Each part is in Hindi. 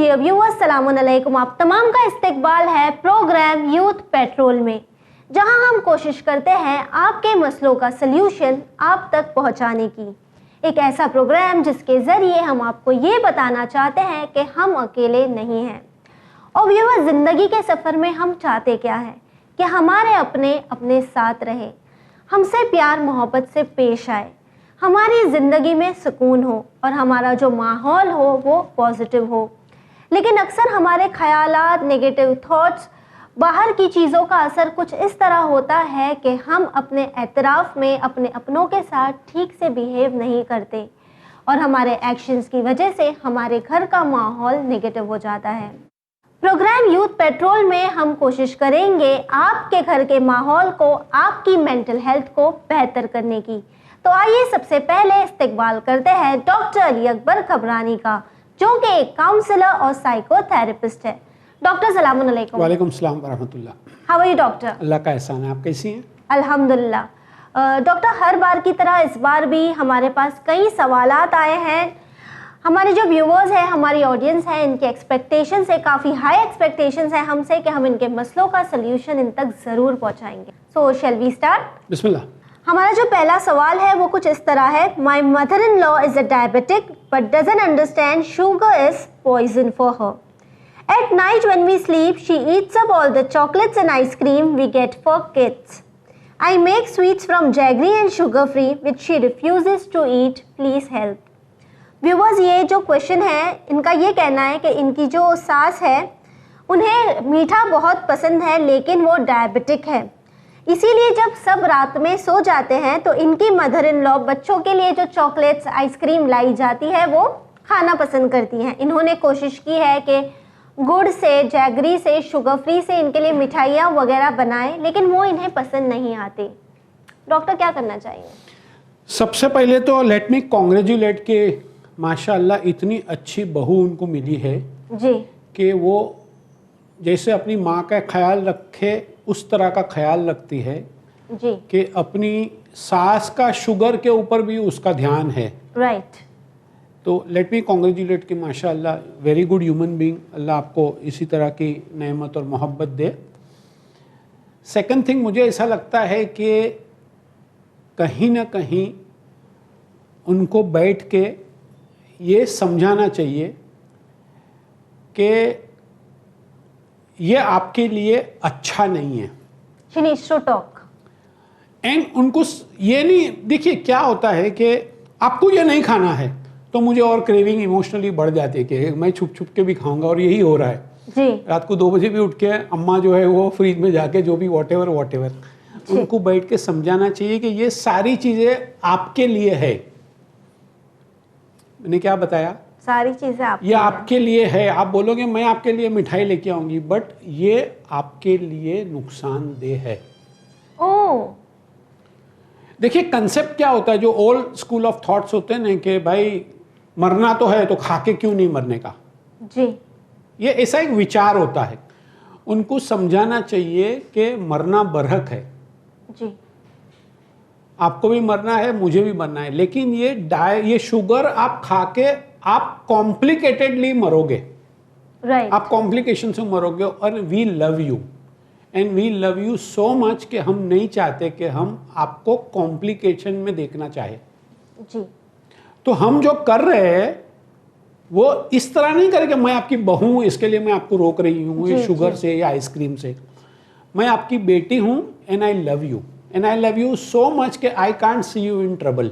डियर व्यूअर्स, अस्सलामुअलैकुम। आप तमाम का इस्तकबाल है प्रोग्राम यूथ पेट्रोल में, जहां हम कोशिश करते हैं आपके मसलों का सल्यूशन आप तक पहुंचाने की। एक ऐसा प्रोग्राम जिसके ज़रिए हम आपको ये बताना चाहते हैं कि हम अकेले नहीं हैं। और व्यूअर्स, ज़िंदगी के सफ़र में हम चाहते क्या है कि हमारे अपने अपने साथ रहे, हमसे प्यार मोहब्बत से पेश आए, हमारी ज़िंदगी में सुकून हो और हमारा जो माहौल हो वो पॉजिटिव हो। लेकिन अक्सर हमारे ख्यालात, नेगेटिव थॉट्स, बाहर की चीज़ों का असर कुछ इस तरह होता है कि हम अपने एतराफ़ में अपने अपनों के साथ ठीक से बिहेव नहीं करते और हमारे एक्शंस की वजह से हमारे घर का माहौल नेगेटिव हो जाता है। प्रोग्राम यूथ पेट्रोल में हम कोशिश करेंगे आपके घर के माहौल को, आपकी मेंटल हेल्थ को बेहतर करने की। तो आइए सबसे पहले इस्तकबाल करते हैं डॉक्टर अली अकबर खबरानी का, जो कि एक काउंसलर और साइकोथेरेपिस्ट है। डॉक्टर सलाम अलैकुम। वालेकुम सलाम वरहमतुल्लाह। How are you doctor? Allah का एहसान है। आप कैसी हैं? अल्हम्दुलिल्लाह। डॉक्टर, हर बार की तरह इस बार भी हमारे पास कई सवालात आए हैं। हमारे जो व्यूवर्स हैं, हमारी ऑडियंस है, इनके एक्सपेक्टेशंस है, काफ़ी हाई एक्सपेक्टेशंस है हमसे कि हम इनके मसलों का सल्यूशन इन तक ज़रूर पहुँचाएंगे। सो शैल वी स्टार्ट? बिस्मिल्लाह। हमारा जो पहला सवाल है वो कुछ इस तरह है। My mother in law is a diabetic but doesn't understand sugar is poison for her. At night when we sleep, she eats up all the chocolates and ice cream we get for kids. I make sweets from jaggery and sugar free which she refuses to eat. Please help. Viewers, ये जो क्वेश्चन है, इनका ये कहना है कि इनकी जो सास है उन्हें मीठा बहुत पसंद है, लेकिन वो डायबिटिक है। इसीलिए जब सब रात में सो जाते हैं तो इनकी मदर इन लॉ बच्चों के लिए जो चॉकलेट्स, आइसक्रीम लाई जाती है वो खाना पसंद करती हैं। इन्होंने कोशिश की है कि गुड़ से, जैगरी से, शुगर फ्री से इनके लिए मिठाइयाँ वगैरह बनाएं, लेकिन वो इन्हें पसंद नहीं आती। डॉक्टर, क्या करना चाहिए? सबसे पहले तो लेट मी कॉन्ग्रेचुलेट के माशाअल्लाह इतनी अच्छी बहू उनको मिली है जी, कि वो जैसे अपनी माँ का ख्याल रखे उस तरह का ख्याल रखती है जी, कि अपनी सास का शुगर के ऊपर भी उसका ध्यान है। राइट। तो लेट मी कॉन्ग्रेचुलेट कि माशाअल्लाह वेरी गुड ह्यूमन बीइंग। अल्लाह आपको इसी तरह की नेमत और मोहब्बत दे। सेकंड थिंग, मुझे ऐसा लगता है कि कहीं ना कहीं उनको बैठ के ये समझाना चाहिए कि ये आपके लिए अच्छा नहीं है। She needs to talk. And उनको ये नहीं, देखिए क्या होता है कि आपको ये नहीं खाना है तो मुझे और क्रेविंग इमोशनली बढ़ जाती है कि मैं छुप छुप के भी खाऊंगा, और यही हो रहा है। जी, रात को 2 बजे भी उठ के अम्मा जो है वो फ्रिज में जाके जो भी वॉट एवर उनको बैठ के समझाना चाहिए कि ये सारी चीज़ें आपके लिए है। मैंने क्या बताया? सारी चीज़ें आप ये आपके लिए है। आप बोलोगे मैं आपके लिए मिठाई लेके आऊंगी, बट ये आपके लिए नुकसानदेह है। ओह, देखिए कंसेप्ट क्या होता है, जो ओल्ड स्कूल ऑफ थॉट्स होते हैं ना कि भाई मरना तो है तो खा के क्यों नहीं मरने का, जी, ये ऐसा एक विचार होता है। उनको समझाना चाहिए कि मरना बरहक है, जी, आपको भी मरना है, मुझे भी मरना है, लेकिन ये शुगर आप खा के आप कॉम्प्लिकेटेडली मरोगे, राइट। आप कॉम्प्लिकेशन से मरोगे। और we love you and we love you so much कि हम नहीं चाहते कि हम आपको कॉम्प्लिकेशन में देखना चाहे। जी, तो हम जो कर रहे हैं वो इस तरह नहीं करें कि मैं आपकी बहू हूं इसके लिए मैं आपको रोक रही हूँ ये शुगर से या आइसक्रीम से। मैं आपकी बेटी हूँ and I love you so much कि I can't see you in trouble.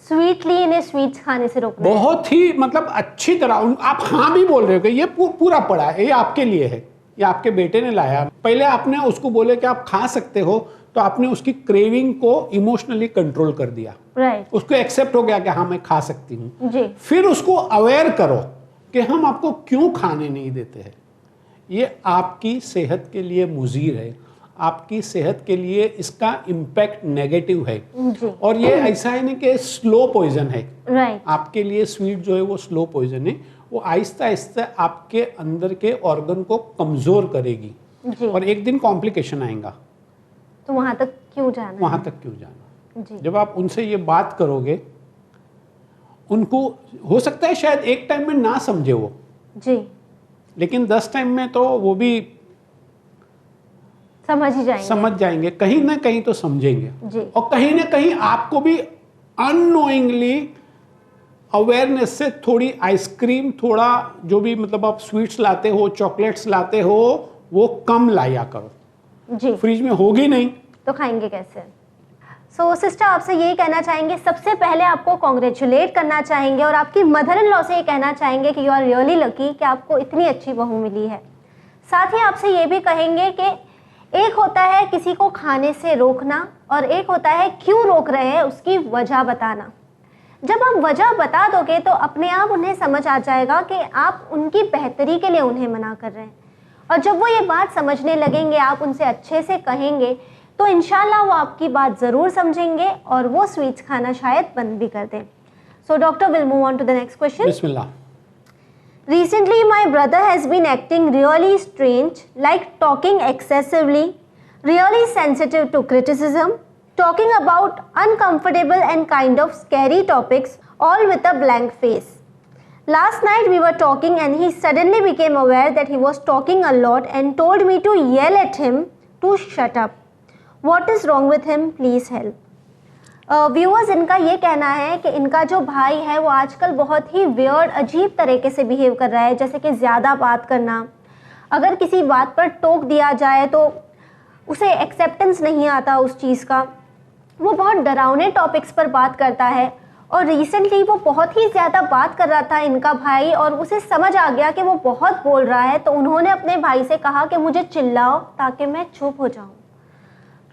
Sweetly इन्हें स्वीट्स खाने से रोकना है। बहुत ही मतलब अच्छी तरह आप हाँ भी बोल रहे हो कि ये पूरा पड़ा है, ये आपके लिए है, ये आपके बेटे ने लाया। पहले आपने उसको बोले कि आप खा सकते हो, तो आपने उसकी क्रेविंग को इमोशनली कंट्रोल कर दिया, राइट। उसको एक्सेप्ट हो गया कि हाँ मैं खा सकती हूँ। जी, फिर उसको अवेयर करो कि हम आपको क्यों खाने नहीं देते हैं। ये आपकी सेहत के लिए मुज़ीर है, आपकी सेहत के लिए इसका इम्पैक्ट नेगेटिव है। जी, और ये ऐसा है ना कि स्लो पॉइजन है। राइट। आपके लिए स्वीट जो है वो स्लो पॉइजन है, वो आहिस्ता आहिस्ता आपके अंदर के ऑर्गन को कमज़ोर करेगी जी, और एक दिन कॉम्प्लिकेशन आएगा। तो वहाँ तक क्यों जाना? वहाँ तक क्यों जाना? जी, जब आप उनसे ये बात करोगे, उनको हो सकता है शायद एक टाइम में ना समझे वो, जी, लेकिन 10 टाइम में तो वो भी समझ ही जाएंगे। समझ जाएंगे, कहीं ना कहीं तो समझेंगे जी। और कहीं ना कहीं आपको भी अननोइंगली अवेयरनेस से थोड़ी आइसक्रीम, थोड़ा जो भी मतलब आप स्वीट्स लाते हो, चॉकलेट्स लाते हो, वो कम लाया करो। जी। फ्रिज में होगी नहीं तो खाएंगे कैसे? सो सिस्टर आपसे यही कहना चाहेंगे, सबसे पहले आपको कॉन्ग्रेचुलेट करना चाहेंगे और आपकी मदर इन लॉ से ये कहना चाहेंगे कि यू आर रियली लकी कि आपको इतनी अच्छी बहू मिली है। साथ ही आपसे ये भी कहेंगे कि एक होता है किसी को खाने से रोकना और एक होता है क्यों रोक रहे हैं उसकी वजह बताना। जब आप वजह बता दोगे तो अपने आप उन्हें समझ आ जाएगा कि आप उनकी बेहतरी के लिए उन्हें मना कर रहे हैं, और जब वो ये बात समझने लगेंगे, आप उनसे अच्छे से कहेंगे तो इंशाल्लाह वो आपकी बात ज़रूर समझेंगे और वो स्वीट्स खाना शायद बंद भी कर दें। So doctor will move on to the next question. बिस्मिल्लाह। Recently, my brother has been acting really strange, like talking excessively, really sensitive to criticism, talking about uncomfortable and kind of scary topics, all with a blank face. Last night we were talking and he suddenly became aware that he was talking a lot and told me to yell at him to shut up. What is wrong with him? Please help. Viewers इनका ये कहना है कि इनका जो भाई है वो आजकल बहुत ही वियर्ड, अजीब तरीके से बिहेव कर रहा है, जैसे कि ज़्यादा बात करना, अगर किसी बात पर टोक दिया जाए तो उसे एक्सेप्टेंस नहीं आता उस चीज़ का, वो बहुत डरावने टॉपिक्स पर बात करता है और रिसेंटली वो बहुत ही ज़्यादा बात कर रहा था इनका भाई और उसे समझ आ गया कि वो बहुत बोल रहा है, तो उन्होंने अपने भाई से कहा कि मुझे चिल्लाओ ताकि मैं चुप हो जाऊँ।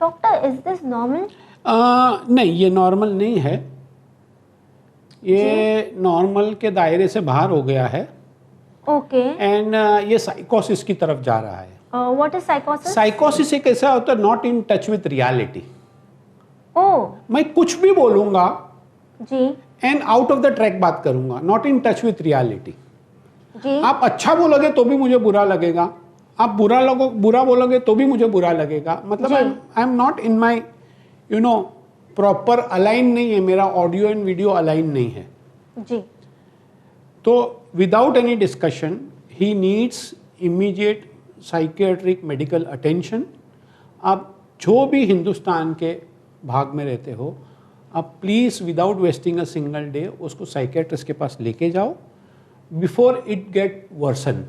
Doctor, is this normal? नहीं, ये नॉर्मल नहीं है, ये नॉर्मल के दायरे से बाहर हो गया है। ओके। एंड ये साइकोसिस की तरफ जा रहा है। What is साइकोसिस? साइकोसिस एक ऐसा होता है not in touch with reality. Oh. मैं कुछ भी बोलूंगा जी। And out of the track बात करूंगा, not in touch with reality. जी। आप अच्छा बोलोगे तो भी मुझे बुरा लगेगा, आप बुरा बोलोगे तो भी मुझे बुरा लगेगा। मतलब I am not in my proper align नहीं है, मेरा ऑडियो एंड वीडियो अलाइन नहीं है। जी। तो without any discussion he needs immediate psychiatric medical attention. आप जो भी हिंदुस्तान के भाग में रहते हो, आप please without wasting a single day उसको साइकियाट्रिस्ट के पास लेके जाओ बिफोर इट गेट वर्सन।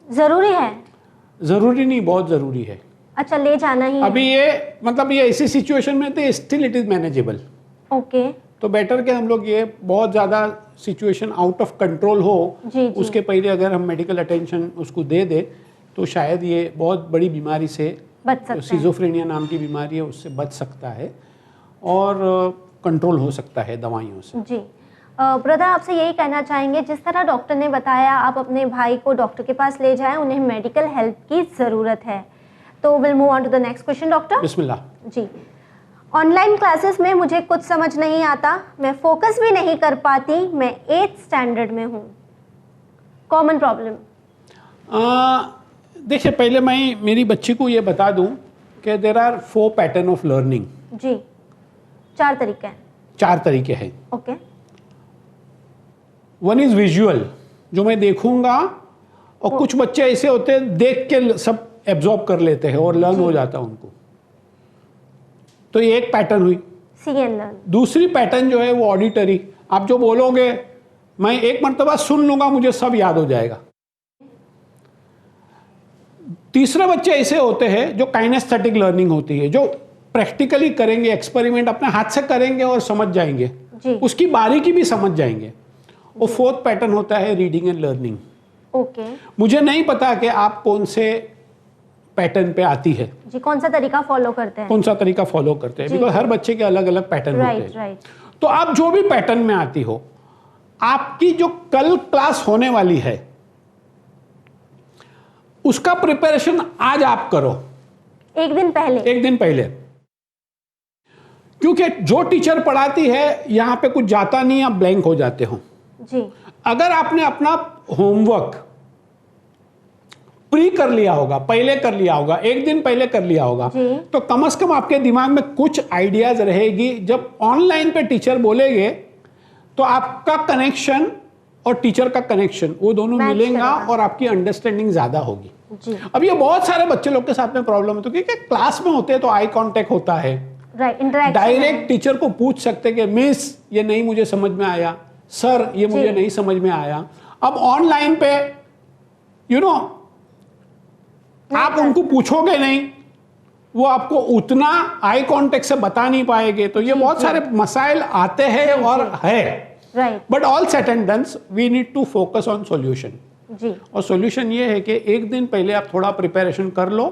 ज़रूरी है? ज़रूरी नहीं, बहुत ज़रूरी है। अच्छा, ले जाना ही अभी ये मतलब ये ऐसी सिचुएशन में तो still it is manageable. Okay. तो बेटर कि हम लोग ये बहुत ज़्यादा सिचुएशन आउट ऑफ कंट्रोल हो, जी। उसके पहले अगर हम मेडिकल अटेंशन उसको दे दे तो शायद ये बहुत बड़ी बीमारी से, बच सकता है। सिजोफ्रेनिया नाम की बीमारी है, उससे बच सकता है और कंट्रोल हो सकता है दवाइयों से। जी। ब्रदर, आपसे यही कहना चाहेंगे, जिस तरह डॉक्टर ने बताया आप अपने भाई को डॉक्टर के पास ले जाएं, उन्हें मेडिकल हेल्प की ज़रूरत है। तो will move on to the next question. Doctor बिस्मिल्लाह। जी। ऑनलाइन क्लासेस में मुझे कुछ समझ नहीं आता, मैं फोकस भी नहीं कर पाती, मैं 8th स्टैंडर्ड में हूँ, कॉमन प्रॉब्लम। देखिए, पहले मैं मेरी बच्ची को ये बता दूं कि there are 4 pattern of learning. जी। 4 तरीके हैं। 4 तरीके हैं। ओके। वन इज विजुअल, जो मैं देखूंगा, और कुछ बच्चे ऐसे होते हैं देख के सब एब्जॉर्ब कर लेते हैं और लर्न हो जाता है उनको। तो ये एक पैटर्न हुई। सी एंड लर्न। दूसरी पैटर्न जो है वो ऑडिटरी, आप जो बोलोगे मैं एक मरतबा सुन लूंगा, मुझे सब याद हो जाएगा। तीसरे बच्चे ऐसे होते हैं जो काइनेस्थेटिक लर्निंग होती है, जो प्रैक्टिकली करेंगे, एक्सपेरिमेंट अपने हाथ से करेंगे और समझ जाएंगे जी। उसकी बारीकी भी समझ जाएंगे। और 4th पैटर्न होता है रीडिंग एंड लर्निंग। ओके। मुझे नहीं पता कि आप कौन से पैटर्न पे आती है, जी, कौन सा तरीका फॉलो करते हैं, कौन सा तरीका फॉलो करते हैं, बिकॉज हर बच्चे के अलग अलग पैटर्न होते हैं। राइट। तो आप जो भी पैटर्न में आती हो, आपकी जो कल क्लास होने वाली है उसका प्रिपरेशन आज आप करो, एक दिन पहले। क्योंकि जो टीचर पढ़ाती है यहां पे कुछ जाता नहीं, आप ब्लैंक हो जाते हो। जी। अगर आपने अपना होमवर्क प्री कर लिया होगा, पहले कर लिया होगा, एक दिन पहले कर लिया होगा, तो कम से कम आपके दिमाग में कुछ आइडियाज रहेगी। जब ऑनलाइन पे टीचर बोलेंगे तो आपका कनेक्शन और टीचर का कनेक्शन, वो दोनों Match मिलेगा करेगा। और आपकी अंडरस्टैंडिंग ज्यादा होगी। जी, अब ये बहुत सारे बच्चे लोग के साथ में प्रॉब्लम होती है, क्योंकि क्लास में होते हैं तो आई कांटेक्ट होता है, राइट, इंटरेक्शन डायरेक्ट टीचर को पूछ सकते कि मिस ये नहीं मुझे समझ में आया, सर ये मुझे नहीं समझ में आया। अब ऑनलाइन पे आप उनको पूछोगे नहीं, वो आपको उतना आई कांटेक्ट से बता नहीं पाएंगे, तो ये बहुत सारे मसाइल आते हैं और है। Right, but all set and done we need to focus on solution. जी, और सॉल्यूशन ये है कि एक दिन पहले आप थोड़ा प्रिपरेशन कर लो,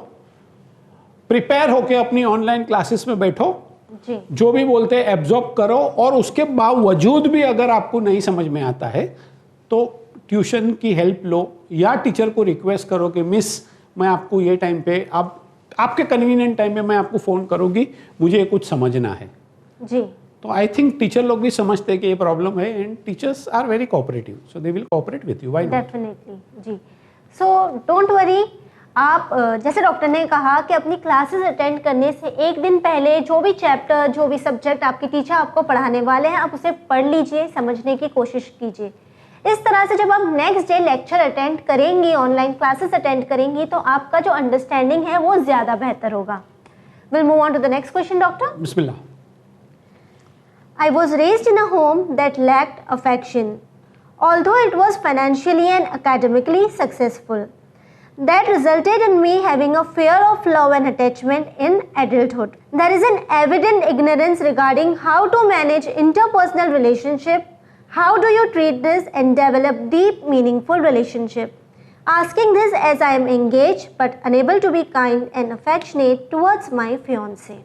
प्रिपेयर होके अपनी ऑनलाइन क्लासेस में बैठो, जी, जो भी बोलते हैं एब्जॉर्ब करो, और उसके बावजूद भी अगर आपको नहीं समझ में आता है तो ट्यूशन की हेल्प लो, या टीचर को रिक्वेस्ट करो कि मिस मैं आपको ये टाइम पे, आप आपके कन्वीनियंट टाइम में मैं आपको फ़ोन करूँगी, मुझे कुछ समझना है। जी, तो आई थिंक टीचर लोग भी समझते हैं कि ये प्रॉब्लम है, and teachers are very cooperative, so they will cooperate with you, why not. Definitely, जी। सो डोंट वरी, आप जैसे डॉक्टर ने कहा कि अपनी क्लासेस अटेंड करने से एक दिन पहले जो भी चैप्टर, जो भी सब्जेक्ट आपके टीचर आपको पढ़ाने वाले हैं, आप उसे पढ़ लीजिए, समझने की कोशिश कीजिए। इस तरह से जब आप नेक्स्ट डे लेक्चर अटेंड करेंगी, ऑनलाइन क्लासेस अटेंड करेंगी, तो आपका जो अंडरस्टैंडिंग है वो ज़्यादा बेहतर होगा। Will move on to the next question doctor. बिस्मिल्लाह। I was raised in a home that lacked affection, although it was financially and academically successful. That resulted in me having a fear of love and attachment in adulthood. There is an evident ignorance regarding how to manage interpersonal relationship. How do you treat this and develop deep, meaningful relationship? Asking this as I am engaged but unable to be kind and affectionate towards my fiancé.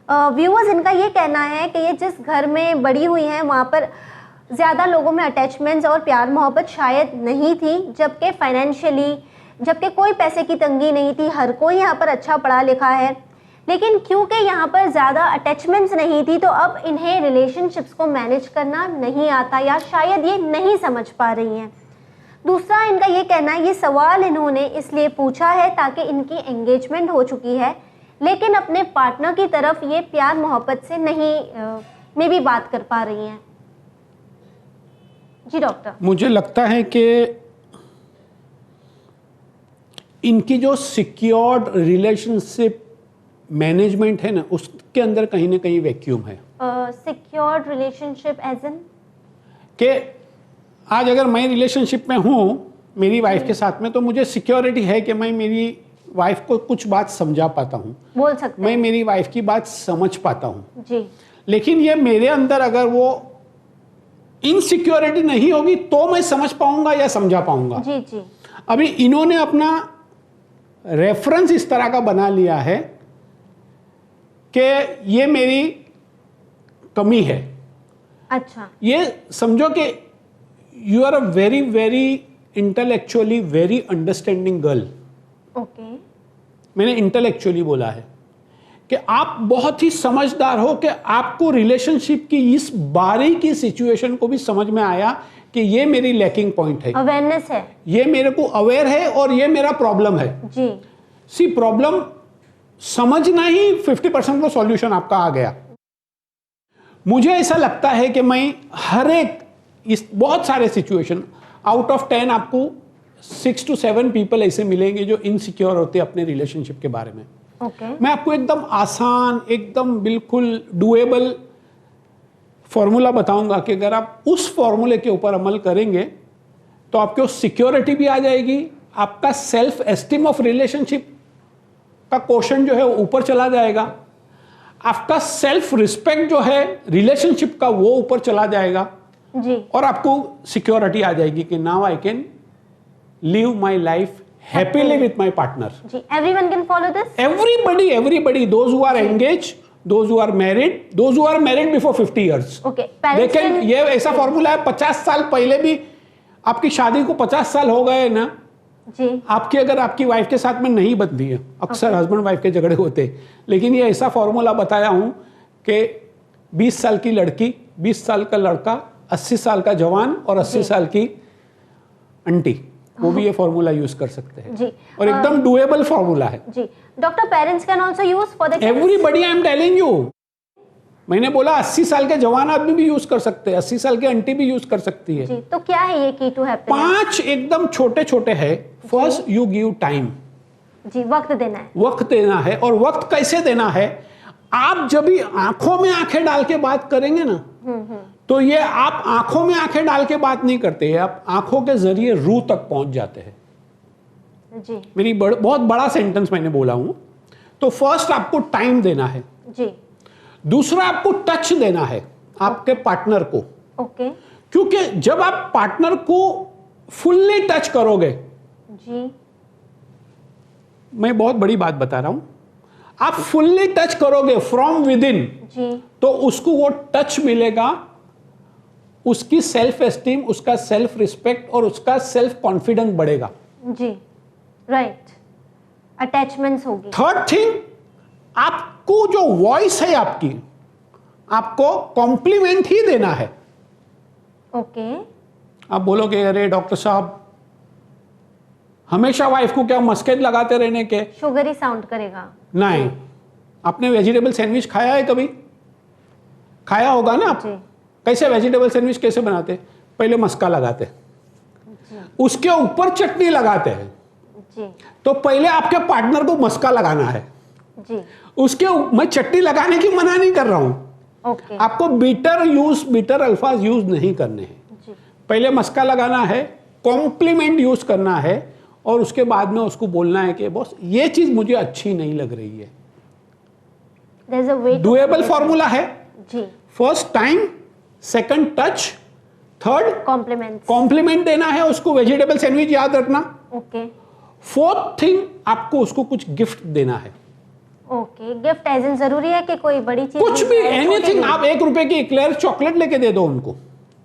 Viewers, इनका ये कहना है कि ये जिस घर में बड़ी हुई हैं वहाँ पर ज़्यादा लोगों में अटैचमेंट्स और प्यार मोहब्बत शायद नहीं थी, जबकि फाइनेंशियली, जबकि कोई पैसे की तंगी नहीं थी, हर कोई यहाँ पर अच्छा पढ़ा लिखा है, लेकिन क्योंकि यहाँ पर ज़्यादा अटैचमेंट्स नहीं थी तो अब इन्हें रिलेशनशिप्स को मैनेज करना नहीं आता, या शायद ये नहीं समझ पा रही हैं। दूसरा इनका ये कहना है, ये सवाल इन्होंने इसलिए पूछा है ताकि इनकी एंगेजमेंट हो चुकी है, लेकिन अपने पार्टनर की तरफ ये प्यार मोहब्बत से नहीं में भी बात कर पा रही हैं। जी डॉक्टर। मुझे लगता है कि इनकी जो सिक्योर्ड रिलेशनशिप मैनेजमेंट है ना, उसके अंदर कहीं ना कहीं वैक्यूम है। सिक्योर्ड रिलेशनशिप एज इन कि आज अगर मैं रिलेशनशिप में हूँ मेरी वाइफ के साथ में, तो मुझे सिक्योरिटी है कि मैं मेरी वाइफ को कुछ बात समझा पाता हूँ, बोल सकते मैं हैं। मेरी वाइफ की बात समझ पाता हूँ। जी, लेकिन ये मेरे अंदर अगर वो इनसिक्योरिटी नहीं होगी तो मैं समझ पाऊंगा या समझा पाऊंगा। जी, जी, अभी इन्होंने अपना रेफरेंस इस तरह का बना लिया है कि ये मेरी कमी है। अच्छा, ये समझो कि you are a very very intellectually very understanding girl. Okay, मैंने इंटेलेक्चुअली बोला है कि आप बहुत ही समझदार हो, कि आपको रिलेशनशिप की इस बारीकी सिचुएशन को भी समझ में आया कि ये मेरी लैकिंग पॉइंट है, अवेयरनेस है। ये मेरे को अवेयर है और ये मेरा प्रॉब्लम है। जी, सी प्रॉब्लम समझना ही 50% का सॉल्यूशन आपका आ गया। मुझे ऐसा लगता है कि मैं हर एक इस बहुत सारे सिचुएशन आउट ऑफ 10 आपको 6 to 7 पीपल ऐसे मिलेंगे जो इनसिक्योर होते हैं अपने रिलेशनशिप के बारे में। ओके, मैं आपको एकदम आसान, एकदम बिल्कुल डुएबल फॉर्मूला बताऊंगा कि अगर आप उस फॉर्मूले के ऊपर अमल करेंगे तो आपको सिक्योरिटी भी आ जाएगी, आपका सेल्फ एस्टीम ऑफ रिलेशनशिप का क्वेश्चन जो है वो ऊपर चला जाएगा, आपका सेल्फ रिस्पेक्ट जो है रिलेशनशिप का वो ऊपर चला जाएगा, जी, और आपको सिक्योरिटी आ जाएगी कि now I can live my life happily with my partner. जी, everyone can follow this. Everybody, those who are engaged, those who are married before 50 years. Okay, लेकिन ये ऐसा फॉर्मूला है, 50 साल पहले भी आपकी शादी को 50 साल हो गए ना, जी, आपकी अगर आपकी वाइफ के साथ में नहीं बनती है, अक्सर हस्बैंड वाइफ के झगड़े होते हैं, लेकिन ये ऐसा फॉर्मूला बताया हूं कि 20 साल की लड़की, 20 साल का लड़का, 80 साल का जवान और 80 साल की आंटी, वो भी ये फॉर्मूला यूज कर सकते हैं। जी, और एकदम डुएबल फॉर्मूला है। जी। Doctor, parents can also use for the everybody, I am telling you, मैंने बोला 80 साल के जवान आदमी भी यूज कर सकते हैं, 80 साल की आंटी भी यूज कर सकती है। जी, तो क्या है ये की टू हैप्पीनेस? 5 एकदम छोटे छोटे है। First, you give time. जी, वक्त देना है। वक्त देना है। और वक्त कैसे देना है? आप जब भी आंखों में आंखें डाल के बात करेंगे ना, तो ये आप आंखों में आंखें डाल के बात नहीं करते हैं, आप आंखों के जरिए रूह तक पहुंच जाते हैं। जी मेरी बहुत बड़ा सेंटेंस मैंने बोला हूं। तो फर्स्ट आपको टाइम देना है। जी। दूसरा, आपको टच देना है आपके पार्टनर को। ओके। क्योंकि जब आप पार्टनर को फुल्ली टच करोगे, जी, मैं बहुत बड़ी बात बता रहा हूं, आप फुल्ली टच करोगे फ्रॉम विद इन, जी, तो उसको वो टच मिलेगा, उसकी सेल्फ एस्टीम, उसका सेल्फ रिस्पेक्ट और उसका सेल्फ कॉन्फिडेंस बढ़ेगा। जी, राइट। अटैचमेंट्स होगी। थर्ड थिंग, आपको जो वॉइस है आपकी, आपको कॉम्प्लीमेंट ही देना है। ओके। आप बोलोगे अरे डॉक्टर साहब, हमेशा वाइफ को क्या मस्केट लगाते रहने के? शुगर ही साउंड करेगा। नहीं। आपने वेजिटेबल सैंडविच खाया है कभी? खाया होगा ना आप। जी, कैसे वेजिटेबल सैंडविच कैसे बनाते? पहले मस्का लगाते, जी, उसके ऊपर चटनी लगाते हैं। जी, तो पहले आपके पार्टनर को मस्का लगाना है, जी। मैं चटनी लगाने की मना नहीं कर रहा हूं। ओके। आपको बीटर अल्फाज यूज नहीं करने हैं। जी, पहले मस्का लगाना है, कॉम्प्लीमेंट यूज करना है, और उसके बाद में उसको बोलना है कि बॉस ये चीज मुझे अच्छी नहीं लग रही है। There is a way. Doable formula है। जी। First time, second touch, third compliments. Compliment देना है उसको, वेजिटेबल सैंडविच याद रखना। ओके। फोर्थ थिंग, आपको उसको कुछ गिफ्ट देना है। ओके, गिफ्ट एज इन जरूरी है कि कोई बड़ी चीज? कुछ भी, एनीथिंग। आप 1 रुपए की इक्लेयर चॉकलेट लेके दे दो उनको।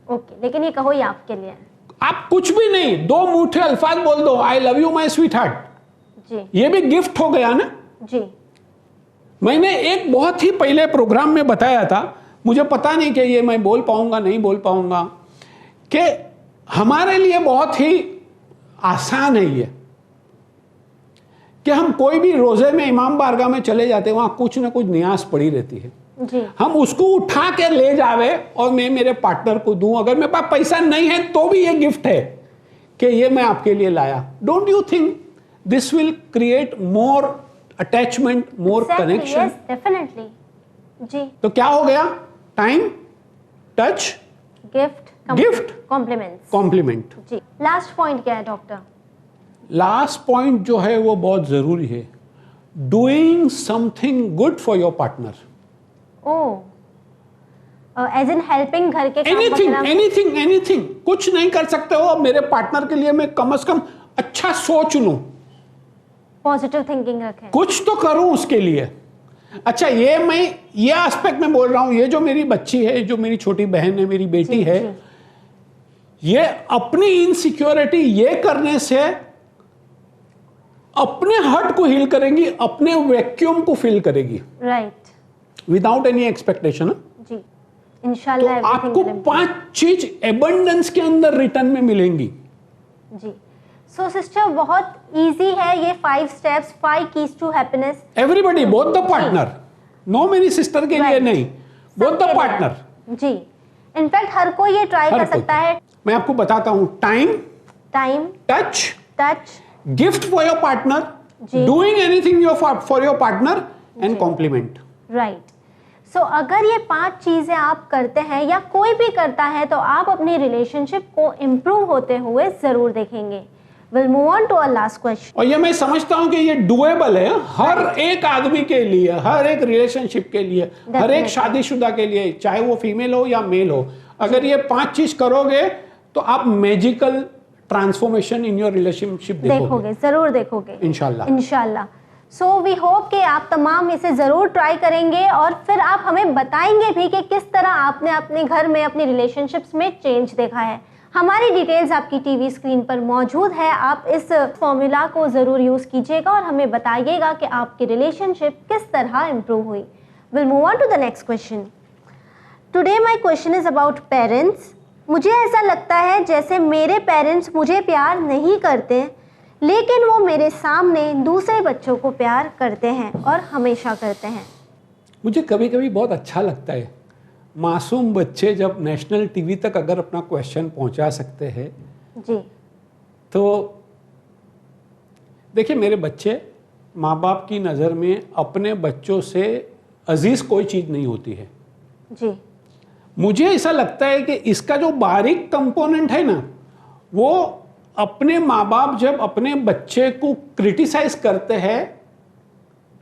ओके, लेकिन ये कहो ये आपके लिए है। आप कुछ भी नहीं, 2 मीठे अल्फाज बोल दो, I love you my sweetheart. जी, ये भी गिफ्ट हो गया ना। जी, मैंने एक बहुत ही पहले प्रोग्राम में बताया था, मुझे पता नहीं कि ये मैं बोल पाऊंगा नहीं बोल पाऊंगा, कि हमारे लिए बहुत ही आसान है ये, कि हम कोई भी रोजे में इमाम बारगाह में चले जाते, वहां कुछ ना कुछ नियाज पड़ी रहती है। जी, हम उसको उठा के ले जावे और मैं मेरे पार्टनर को दूं। अगर मेरे पास पैसा नहीं है तो भी ये गिफ्ट है कि ये मैं आपके लिए लाया। Don't you think this will create more attachment, more connection? Yes, definitely. जी। तो क्या हो गया? Time, touch, gift, compliments. Compliment. जी। लास्ट पॉइंट क्या है डॉक्टर? लास्ट पॉइंट जो है वो बहुत जरूरी है, doing something good for your partner. As in helping, घर के काम एनीथिंग, वगैरह? Anything, anything. कुछ नहीं कर सकते हो, मेरे पार्टनर के लिए मैं कम से कम अच्छा सोच लूं, पॉजिटिव थिंकिंग रखें। कुछ तो करूं उसके लिए। अच्छा, ये मैं ये एस्पेक्ट में बोल रहा हूं, ये जो मेरी बच्ची है, जो मेरी छोटी बहन है, मेरी बेटी जी, है, जी। ये अपनी इनसिक्योरिटी ये करने से अपने हर्ट को हील करेंगी, अपने वैक्यूम को फिल करेगी, राइट। Without any expectation. जी, तो इंशाल्लाह आपको everything will improve। 5 चीज एबंडेंस के अंदर रिटर्न में मिलेंगी। जी। सो सिस्टर, बहुत इजी है ये 5 steps, 5 keys to happiness. Everybody, both the partner, no मेरी सिस्टर के लिए Right. नहीं, बोथ द सबके लिए। पार्टनर। जी, इनफैक्ट हर कोई ये ट्राई कर सकता है। मैं आपको बताता हूं, time, time, touch, touch, gift for your partner, जी। Doing anything for your partner, and compliment. Right. So अगर ये 5 चीजें आप करते हैं या कोई भी करता है तो आप अपनी रिलेशनशिप को इम्प्रूव होते हुए जरूर देखेंगे। Will move on to our last question. और ये मैं समझता हूं कि ये डुएबल है हर एक आदमी के लिए, हर एक रिलेशनशिप के लिए, हर एक शादीशुदा के लिए, चाहे वो फीमेल हो या मेल हो। अगर ये 5 चीज करोगे तो आप magical transformation in your relationship देखोगे, जरूर देखोगे इंशाल्लाह। इंशाल्लाह। सो वी होप कि आप तमाम इसे ज़रूर ट्राई करेंगे और फिर आप हमें बताएंगे भी कि किस तरह आपने अपने घर में, अपनी रिलेशनशिप्स में चेंज देखा है। हमारी डिटेल्स आपकी टीवी स्क्रीन पर मौजूद है, आप इस फॉर्मूला को ज़रूर यूज़ कीजिएगा और हमें बताइएगा कि आपकी रिलेशनशिप किस तरह इम्प्रूव हुई। Will move on to the next question. Today my question is about parents. मुझे ऐसा लगता है जैसे मेरे पेरेंट्स मुझे प्यार नहीं करते, लेकिन वो मेरे सामने दूसरे बच्चों को प्यार करते हैं और हमेशा करते हैं। मुझे कभी कभी बहुत अच्छा लगता है, मासूम बच्चे जब नेशनल टीवी तक अगर अपना क्वेश्चन पहुंचा सकते हैं जी। तो देखिए, मेरे बच्चे माँ बाप की नज़र में अपने बच्चों से अजीज कोई चीज़ नहीं होती है जी। मुझे ऐसा लगता है कि इसका जो बारीक कंपोनेंट है ना, वो अपने माँ बाप जब अपने बच्चे को क्रिटिसाइज करते हैं,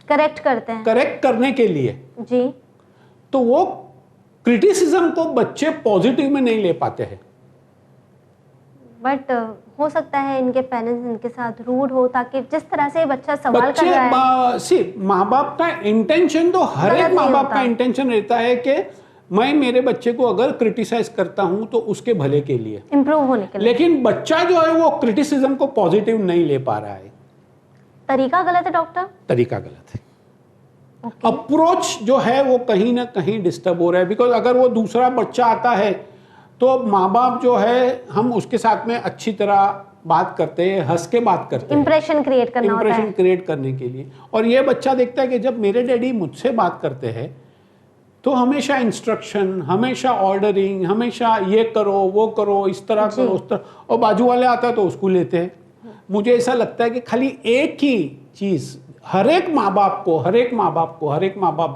करेक्ट करते हैं, करेक्ट करने के लिए, जी, तो वो क्रिटिसिज्म को बच्चे पॉजिटिव में नहीं ले पाते हैं। बट हो सकता है इनके पेरेंट्स इनके साथ रूड हो, ताकि जिस तरह से बच्चा सवाल कर बच्चे रहा है, माँ बाप का इंटेंशन तो हर गलत एक माँ नहीं बाप होता। का इंटेंशन रहता है कि मैं मेरे बच्चे को अगर क्रिटिसाइज करता हूं तो उसके भले के लिए, इम्प्रूव होने के लिए। लेकिन बच्चा जो है वो क्रिटिसिज्म को पॉजिटिव नहीं ले पा रहा है। तरीका गलत है डॉक्टर। तरीका गलत है, ओके। अप्रोच जो है वो कहीं ना कहीं डिस्टर्ब हो रहा है। बिकॉज अगर वो दूसरा बच्चा आता है तो माँ बाप जो है हम उसके साथ में अच्छी तरह बात करते हैं, हंस के बात करते हैं, इंप्रेशन क्रिएट करना होता इंप्रेशन है। क्रिएट करने के लिए। और ये बच्चा देखता है कि जब मेरे डैडी मुझसे बात करते हैं तो हमेशा इंस्ट्रक्शन, हमेशा ऑर्डरिंग, हमेशा ये करो वो करो, इस तरह जी। करो उस तरह, और बाजू वाले आता है तो उसको लेते हैं। मुझे ऐसा लगता है कि खाली एक ही चीज़ हर एक माँ बाप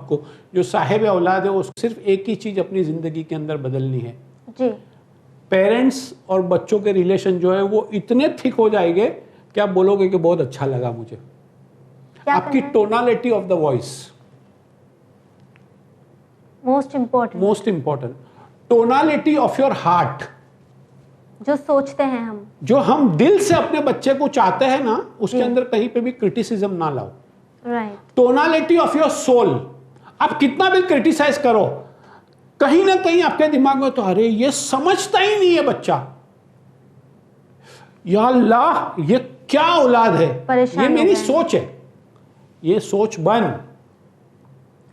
को जो साहिब औलाद है वो सिर्फ एक ही चीज़ अपनी ज़िंदगी के अंदर बदलनी है। जी। पेरेंट्स और बच्चों के रिलेशन जो है वो इतने थिक हो जाएंगे कि आप बोलोगे कि बहुत अच्छा लगा मुझे। क्या आपकी tonality of the voice most important, tonality of your heart, जो सोचते हैं हम, जो हम दिल से अपने बच्चे को चाहते हैं ना, उसके अंदर कहीं पे भी क्रिटिसिज्म ना लाओ। Right. Tonality of your soul, आप कितना भी क्रिटिसाइज करो, कहीं ना कहीं आपके दिमाग में तो अरे ये समझता ही नहीं है बच्चा, या अल्लाह ये क्या औलाद है, परेशान ये हो मेरी गए। सोच है, ये सोच बन।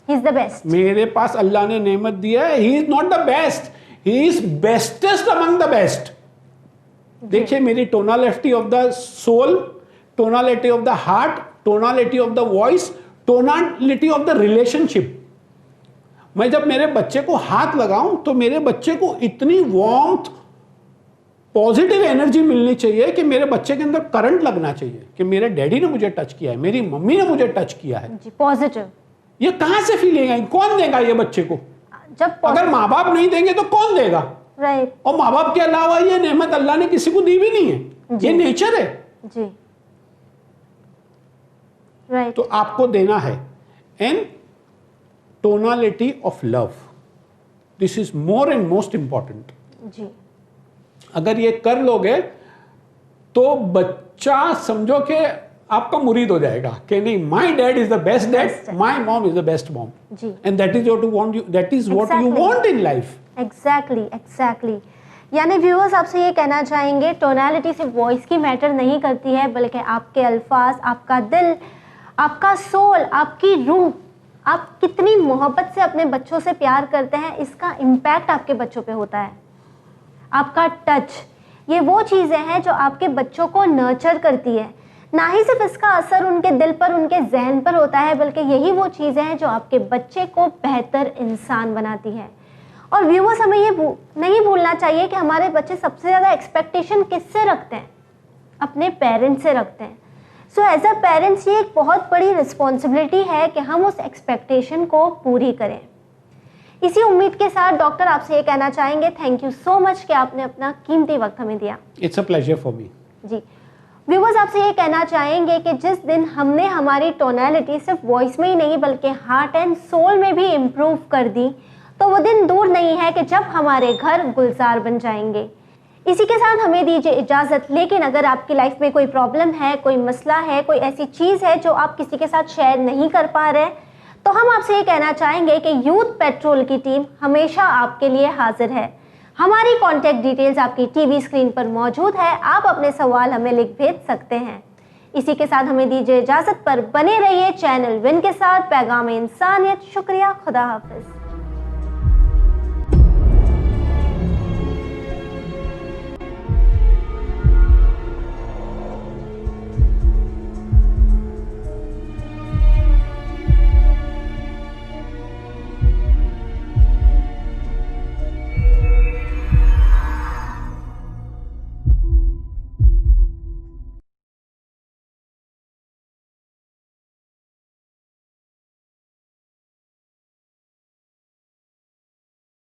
He is the best. मेरे पास अल्लाह ने नेमत दिया है, he is not the best, he is bestest among the best. देखिए मेरी tonality of the soul, tonality of the heart, tonality of the voice, tonality of the relationship. मैं जब मेरे बच्चे को हाथ लगाऊं तो मेरे बच्चे को इतनी वार्मथ, पॉजिटिव एनर्जी मिलनी चाहिए कि मेरे बच्चे के अंदर करंट लगना चाहिए कि मेरे डैडी ने मुझे टच किया है, मेरी मम्मी ने मुझे टच किया है। जी, पॉजिटिव। ये कहां से फीलिंग आई, कौन देगा ये बच्चे को? जब अगर माँ बाप नहीं देंगे तो कौन देगा? राइट। और माँ बाप के अलावा ये नेमत अल्लाह ने किसी को दी भी नहीं है, ये नेचर है। जी। राइट। तो आपको देना है। And tonality of love, this is more and most important. जी। अगर ये कर लोगे तो बच्चा समझो कि आपका मुरीद हो जाएगा कि नहीं, my dad is the best dad, my mom is the best mom, जी। And that is what you want, that is what you Exactly. Want in life. Exactly. यानी व्यूअर्स आपसे ये कहना चाहेंगे, टोनालिटी सिर्फ वॉइस की मैटर नहीं करती है, बल्कि आपके अल्फाज, आपका दिल, आपका सोल, आपकी रूह, आप कितनी मोहब्बत से अपने बच्चों से प्यार करते हैं, इसका इम्पैक्ट आपके बच्चों पे होता है। आपका टच, ये वो चीज़ें हैं जो आपके बच्चों को नर्चर करती है। ना ही सिर्फ इसका असर उनके दिल पर, उनके जहन पर होता है, बल्कि यही वो चीज़ें हैं जो आपके बच्चे को बेहतर इंसान बनाती है। और व्यूअर्स, हमें ये नहीं भूलना चाहिए कि हमारे बच्चे सबसे ज़्यादा एक्सपेक्टेशन किससे रखते हैं? अपने पेरेंट्स से रखते हैं। सो एज अ पेरेंट्स ये एक बहुत बड़ी रिस्पॉन्सिबिलिटी है कि हम उस एक्सपेक्टेशन को पूरी करें। इसी उम्मीद के साथ डॉक्टर आपसे ये कहना चाहेंगे, थैंक यू सो मच कि आपने अपना कीमती वक्त हमें दिया। It's a pleasure for me. जी। व्यूवर्स, आपसे ये कहना चाहेंगे कि जिस दिन हमने हमारी टोनालिटी सिर्फ वॉइस में ही नहीं बल्कि हार्ट एंड सोल में भी इम्प्रूव कर दी, तो वो दिन दूर नहीं है कि जब हमारे घर गुलजार बन जाएंगे। इसी के साथ हमें दीजिए इजाज़त। लेकिन अगर आपकी लाइफ में कोई प्रॉब्लम है, कोई मसला है, कोई ऐसी चीज़ है जो आप किसी के साथ शेयर नहीं कर पा रहे, तो हम आपसे ये कहना चाहेंगे कि यूथ पेट्रोल की टीम हमेशा आपके लिए हाजिर है। हमारी कॉन्टैक्ट डिटेल्स आपकी टीवी स्क्रीन पर मौजूद है, आप अपने सवाल हमें लिख भेज सकते हैं। इसी के साथ हमें दीजिए इजाज़त, पर बने रहिए चैनल विन के साथ। पैगाम इंसानियत। शुक्रिया, खुदा हाफिज़।